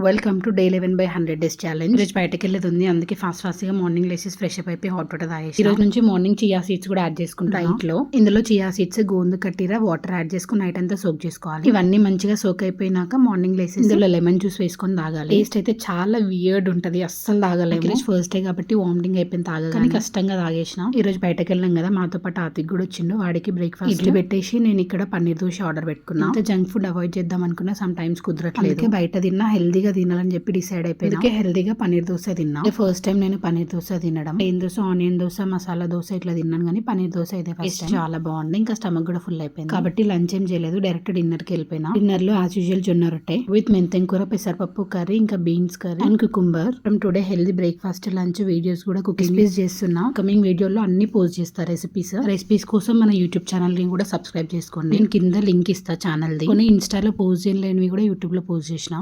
Welcome to day 11/100 days challenge. ఈరోజు బయటకు వెళ్ళేది ఉంది, అందుకే ఫాస్ట్ గా మార్నింగ్ లేసేసి ఫ్రెష్ అప్ అయిపోయి హాట్ వాటర్ తాగేసి ఈ రోజు నుంచి మార్నింగ్ చియా సీడ్స్ కూడా యాడ్ చేసుకుంటాం డైట్ లో. ఇందులో చియా సీడ్స్, గోందు కట్టిరా, వాటర్ యాడ్ చేసుకుని నైట్ అంతా సోక్ చేసుకోవాలి. ఇవన్నీ మంచిగా సోక్ అయిపోయినాక మార్నింగ్ లేసి ఇందులో లెమన్ జ్యూస్ వేసుకొని తాగాలి. టేస్ట్ అయితే చాలా వియర్డ్ ఉంటది, అస్సలు తాగలేము. ఈరోజు ఫస్ట్ డే కాబట్టి వామిటింగ్ అయిపోయింది, తాగాలి కష్టంగా తాగేసిన. ఈ రోజు బయటకు వెళ్ళాం కదా, మాతో పాటు ఆతిక్ కూడా వచ్చిండు. వాడికి బ్రేక్ఫాస్ట్ ఇడ్లీ పెట్టేసి నేను ఇక్కడ పన్నీర్ దోశ ఆర్డర్ పెట్టుకున్నా. జంక్ ఫుడ్ అవాయిడ్ చేద్దాం అనుకున్నా, సమ్ టైమ్స్ కుదరట్లేదు. బయట తిన్నా హెల్దీగా తినాలని చెప్పి డిసైడ్ అయిపోయింది. హెల్దీగా పన్నీర్ దోశ తిన్నా. ఫస్ట్ టైం నేను పన్నీర్ దోశ తినడం. ప్లెయిన్ దోశ, ఆనియన్ దోశ, మసాలా దోశ ఇట్లా తిన్నాను, కానీ పన్నీర్ దోశ ఇదే ఫస్ట్ టైం. చాలా బాగుంది. ఇంకా స్టమక్ కూడా ఫుల్ అయిపోయింది కాబట్టి లంచ్ ఏం చేయలేదు, డైరెక్ట్ డిన్నర్ కి వెళ్ళిపోయినా. డిన్నర్ లో యాజ్ యూజువల్ జొన్న రొట్టె విత్ మెంతెం కూర, పెసరపప్పు కర్రీ, ఇంకా beans curry and cucumber. Today healthy breakfast, lunch videos కూడా కుకింగ్ చేస్తున్నా. కమింగ్ వీడియోలో అన్ని పోస్ట్ చేస్తా రెసిపీస్ కోసం మన యూట్యూబ్ ఛానల్ ని కూడా సబ్స్క్రైబ్ చేసుకోండి. నేను కింద లింక్ ఇస్తా ఛానల్ ది. కొన్ని ఇన్స్టాలో పోస్ట్ చేయలేనివి కూడా యూట్యూబ్ లో పోస్ట్ చేసిన.